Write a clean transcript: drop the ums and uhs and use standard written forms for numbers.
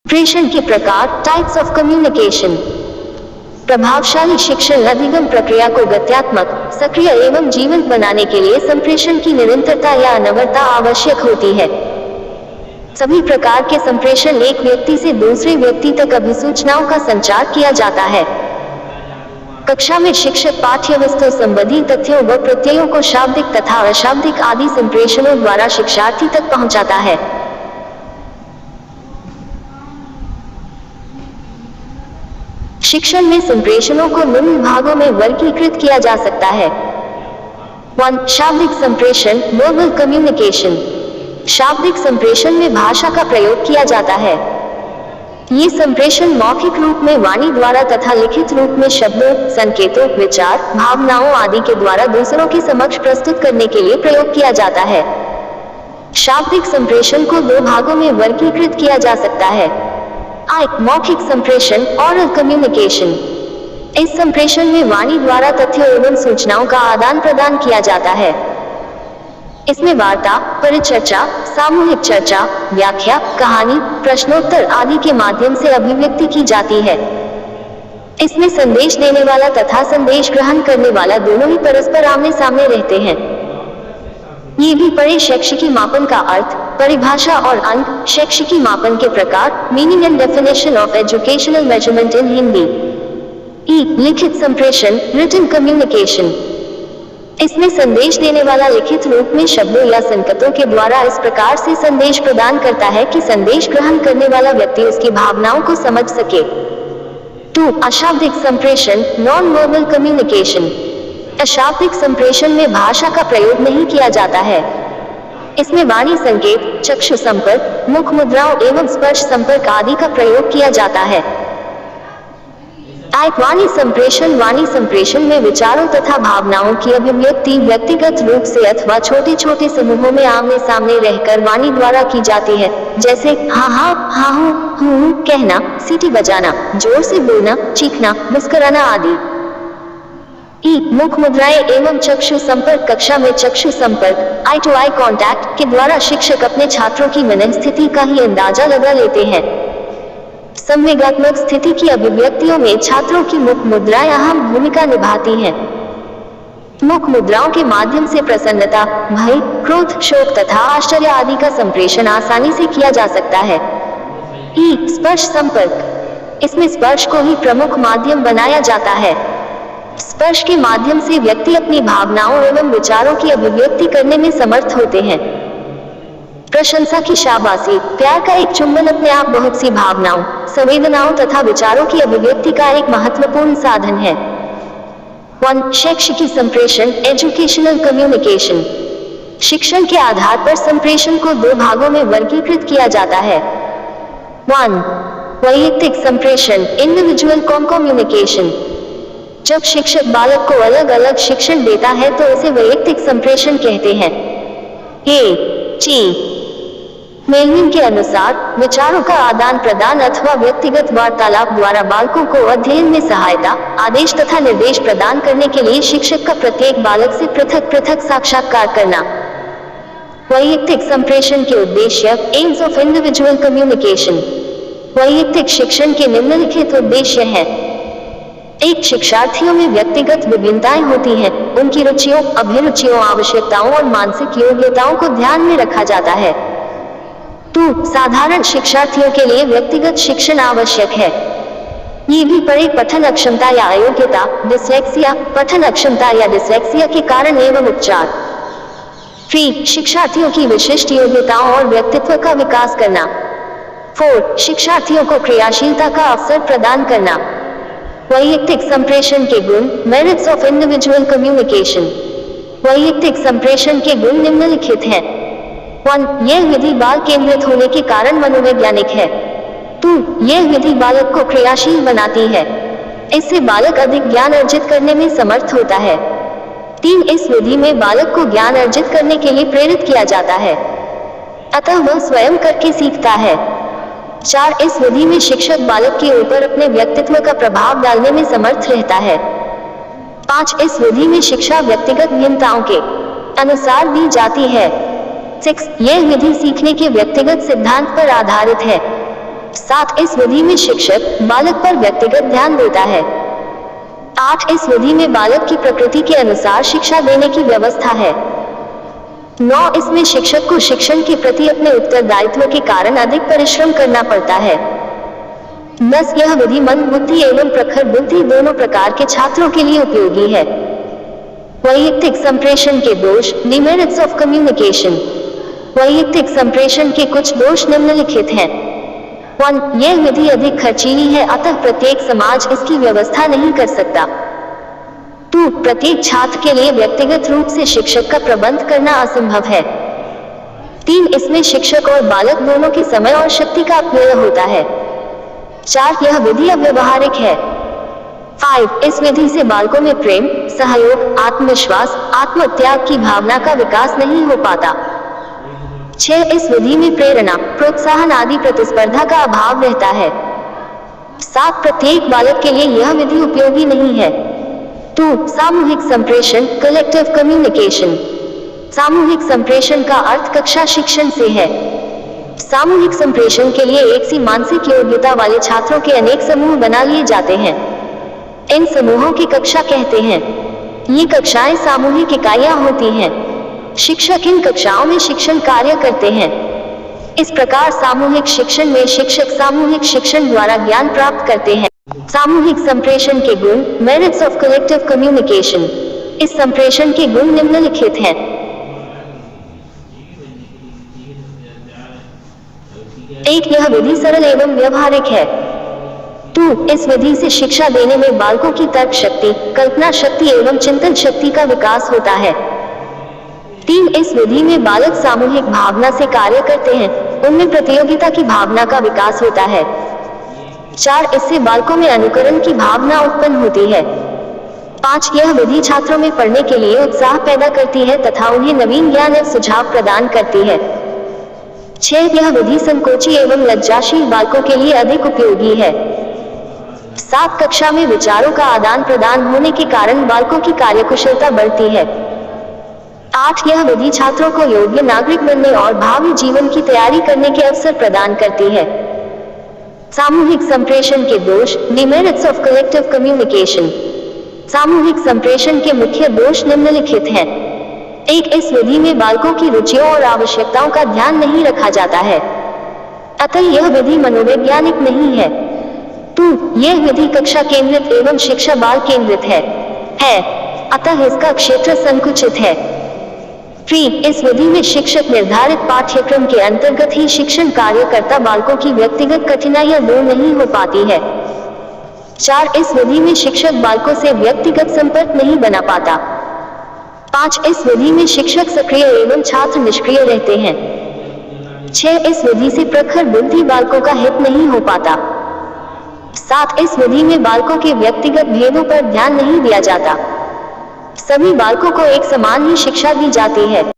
प्रेषण के प्रकार, टाइप्स ऑफ कम्युनिकेशन। प्रभावशाली शिक्षण अधिगम प्रक्रिया को गत्यात्मक, सक्रिय एवं जीवंत बनाने के लिए संप्रेषण की निरंतरता या अनवरतता आवश्यक होती है। सभी प्रकार के संप्रेषण एक व्यक्ति से दूसरे व्यक्ति तक अभिसूचनाओं का संचार किया जाता है। कक्षा में शिक्षक पाठ्यवस्तु संबंधी तथ्यों व प्रत्ययों को शाब्दिक तथा अशाब्दिक आदि संप्रेषणों द्वारा शिक्षार्थी तक पहुंचाता है। शिक्षण में संप्रेषणों को निम्न भागों में वर्गीकृत किया जा सकता है। 1. शाब्दिक संप्रेषण, वर्बल कम्युनिकेशन। शाब्दिक संप्रेषण में भाषा का प्रयोग किया जाता है। ये संप्रेषण मौखिक रूप में वाणी द्वारा तथा लिखित रूप में शब्दों, संकेतों, विचार, भावनाओं आदि के द्वारा दूसरों के समक्ष प्रस्तुत करने के लिए प्रयोग किया जाता है। शाब्दिक संप्रेषण को दो भागों में वर्गीकृत किया जा सकता है। मौखिक संप्रेषण, ऑरल कम्युनिकेशन। इस संप्रेषण में वाणी द्वारा तथ्यों एवं सूचनाओं का आदान प्रदान किया जाता है। इसमें वार्ता, परिचर्चा, सामूहिक चर्चा, व्याख्या, कहानी, प्रश्नोत्तर आदि के माध्यम से अभिव्यक्ति की जाती है। इसमें संदेश देने वाला तथा संदेश ग्रहण करने वाला दोनों ही परस्पर आमने सामने रहते हैं। ये भी पढ़े शैक्षिकी मापन का अर्थ, परिभाषा और अंक, शैक्षिकी मापन के प्रकार, meaning and definition of educational measurement इन हिंदी। लिखित संप्रेषण, रिटन कम्युनिकेशन। इसमें संदेश देने वाला लिखित रूप में शब्दों या संकेतों के द्वारा इस प्रकार से संदेश प्रदान करता है कि संदेश ग्रहण करने वाला व्यक्ति उसकी भावनाओं को समझ सके। 2. अशाब्दिक संप्रेषण, नॉन वर्बल कम्युनिकेशन। अशाब्दिक संप्रेषण में भाषा का प्रयोग नहीं किया जाता है। इसमें वाणी संकेत, चक्षु संपर्क, मुख मुद्राओं एवं स्पर्श संपर्क आदि का प्रयोग किया जाता है। वाणी संप्रेषण। वाणी संप्रेषण में विचारों तथा भावनाओं की अभिव्यक्ति व्यक्तिगत रूप से अथवा छोटे छोटे समूहों में आमने सामने रहकर वाणी द्वारा की जाती है, जैसे हाँ हाँ, हाँ हूँ कहना, सीटी बजाना, जोर से बोलना, चीखना, मुस्कुराना आदि। मुख मुद्राएं एवं चक्षु संपर्क। कक्षा में चक्षु संपर्क, आई टू आई कॉन्टैक्ट के द्वारा शिक्षक अपने छात्रों की मनस्थिति का ही अंदाजा लगा लेते हैं। संवेगात्मक स्थिति की अभिव्यक्तियों में छात्रों की मुख मुद्राएं अहम भूमिका निभाती हैं। मुख मुद्राओं के माध्यम से प्रसन्नता, भय, क्रोध, शोक तथा आश्चर्य आदि का संप्रेषण आसानी से किया जा सकता है। स्पर्श संपर्क। इसमें स्पर्श को ही प्रमुख माध्यम बनाया जाता है। स्पर्श के माध्यम से व्यक्ति अपनी भावनाओं एवं विचारों की अभिव्यक्ति करने में समर्थ होते हैं। प्रशंसा की शाबाशी, प्यार का एक चुंबन अपने आप बहुत सी भावनाओं, संवेदनाओं तथा विचारों की अभिव्यक्ति का एक महत्वपूर्ण साधन है। 1. शैक्षिकी संप्रेषण, एजुकेशनल कम्युनिकेशन। शिक्षण के आधार पर संप्रेषण को दो भागों में वर्गीकृत किया जाता है। 1. वैयक्तिक संप्रेषण, इंडिविजुअल कम्युनिकेशन। जब शिक्षक बालक को अलग अलग शिक्षण देता है तो उसे वैयक्तिक संप्रेषण कहते हैं। मेलविन के अनुसार विचारों का आदान प्रदान अथवा व्यक्तिगत वार्तालाप द्वारा बालकों को अध्ययन में सहायता, आदेश तथा निर्देश प्रदान करने के लिए शिक्षक का प्रत्येक बालक से पृथक पृथक साक्षात्कार करना। वैयक्तिक संप्रेषण के उद्देश्य, एम्स ऑफ इंडिविजुअल कम्युनिकेशन। वैयक्तिक शिक्षण के निम्नलिखित उद्देश्य हैं। 1. शिक्षार्थियों में व्यक्तिगत विभिन्नताएं होती हैं, उनकी रुचियों, अभिरुचियों, आवश्यकताओं और मानसिक योग्यताओं को ध्यान में रखा जाता है। 2. साधारण शिक्षार्थियों के लिए व्यक्तिगत शिक्षण आवश्यक है। ये भी पढ़े पठन अक्षमता या अयोग्यता, डिस्लेक्सिया, पठन अक्षमता या डिस्लेक्सिया के कारण एवं उपचार। 3. शिक्षार्थियों की विशिष्ट योग्यताओं और व्यक्तित्व का विकास करना। 4. शिक्षार्थियों को क्रियाशीलता का अवसर प्रदान करना। वैयक्तिक संप्रेषण के गुण, मेरिट्स ऑफ इंडिविजुअल कम्युनिकेशन। वैयक्तिक संप्रेषण के गुण निम्नलिखित हैं। 1. यह विधि बाल केंद्रित होने के कारण मनोवैज्ञानिक है। 2. यह विधि बालक को क्रियाशील बनाती है, इससे बालक अधिक ज्ञान अर्जित करने में समर्थ होता है। 3. इस विधि में बालक को ज्ञान अर्जित करने के लिए प्रेरित किया जाता है, अतः वह स्वयं करके सीखता है। 4. इस विधि में शिक्षक बालक के ऊपर अपने व्यक्तित्व का प्रभाव डालने में समर्थ रहता है। 5. इस विधि में शिक्षा व्यक्तिगत भिन्नताओं के अनुसार दी जाती है। 6. यह विधि सीखने के व्यक्तिगत सिद्धांत पर आधारित है। 7 इस विधि में शिक्षक बालक पर व्यक्तिगत ध्यान देता है। 8 इस विधि में बालक की प्रकृति के अनुसार शिक्षा देने की व्यवस्था है। 9 इसमें शिक्षक को शिक्षण के प्रति अपने उत्तरदायित्व के कारण अधिक परिश्रम करना पड़ता है। 10 यह विधि मंद बुद्धि एवं प्रखर बुद्धि दोनों प्रकार के छात्रों के लिए उपयोगी है। वैयक्तिक संप्रेषण के दोष, डिमेरिट्स ऑफ कम्युनिकेशन। वैयक्तिक संप्रेषण के कुछ दोष निम्नलिखित हैं। 1 यह विधि अधिक खर्चीली है, अतः प्रत्येक समाज इसकी व्यवस्था नहीं कर सकता। 2 प्रत्येक छात्र के लिए व्यक्तिगत रूप से शिक्षक का प्रबंध करना असंभव है। 3 इसमें शिक्षक और बालक दोनों के समय और शक्ति का अपव्यय होता है। 4 यह विधि अव्यवहारिक है। 5 इस विधि से बालकों में प्रेम, सहयोग, आत्मविश्वास, आत्मत्याग की भावना का विकास नहीं हो पाता। 6 इस विधि में प्रेरणा, प्रोत्साहन आदि प्रतिस्पर्धा का अभाव रहता है। 7 प्रत्येक बालक के लिए यह विधि उपयोगी नहीं है। 2 सामूहिक संप्रेषण, कलेक्टिव कम्युनिकेशन। सामूहिक संप्रेषण का अर्थ कक्षा शिक्षण से है। सामूहिक संप्रेषण के लिए एक सी मानसिक योग्यता वाले छात्रों के अनेक समूह बना लिए जाते हैं। इन समूहों की कक्षा कहते हैं। ये कक्षाएं सामूहिक इकाइयां होती हैं। शिक्षक इन कक्षाओं में शिक्षण कार्य करते हैं। इस प्रकार सामूहिक शिक्षण में शिक्षक सामूहिक शिक्षण द्वारा ज्ञान प्राप्त करते हैं। सामूहिक संप्रेषण के गुण, मेरिट्स ऑफ कलेक्टिव कम्युनिकेशन। इस संप्रेषण के गुण निम्नलिखित हैं। 1 यह विधि सरल एवं व्यवहारिक है। 2 इस विधि से शिक्षा देने में बालकों की तर्क शक्ति, कल्पना शक्ति एवं चिंतन शक्ति का विकास होता है। 3 इस विधि में बालक सामूहिक भावना से कार्य करते हैं, उनमें प्रतियोगिता की भावना का विकास होता है। 4 इससे बालकों में अनुकरण की भावना उत्पन्न होती है। 5 यह विधि छात्रों में पढ़ने के लिए उत्साह पैदा करती है तथा उन्हें नवीन ज्ञान एवं सुझाव प्रदान करती है। 6 यह विधि संकोची एवं लज्जाशील बालकों के लिए अधिक उपयोगी है। 7 कक्षा में विचारों का आदान प्रदान होने के कारण बालकों की कार्यकुशलता बढ़ती है। 8 यह विधि छात्रों को योग्य नागरिक बनने और भावी जीवन की तैयारी करने के अवसर प्रदान करती है। सामूहिक संप्रेषण के दोष, डिमेरिट्स ऑफ कलेक्टिव कम्युनिकेशन। सामूहिक संप्रेषण के मुख्य दोष निम्नलिखित हैं। 1 इस विधि में बालकों की रुचियों और आवश्यकताओं का ध्यान नहीं रखा जाता है, अतः यह विधि मनोवैज्ञानिक नहीं है। 2 यह विधि कक्षा केंद्रित एवं शिक्षा बाल केंद्रित है, अतः इसका क्षेत्र संकुचित है। 3 इस विधि में शिक्षक निर्धारित पाठ्यक्रम के अंतर्गत ही शिक्षण कार्य करता बालकों की व्यक्तिगत कठिनाइयां दूर नहीं हो पाती है। 4 इस विधि में शिक्षक बालकों से व्यक्तिगत संपर्क नहीं बना पाता। 5 इस विधि में शिक्षक सक्रिय एवं छात्र निष्क्रिय रहते हैं। 6 इस विधि से प्रखर बुद्धि बालकों का हित नहीं हो पाता। 7 इस विधि में बालकों के व्यक्तिगत भेदों पर ध्यान नहीं दिया जाता। सभी बालकों को एक समान ही शिक्षा दी जाती है।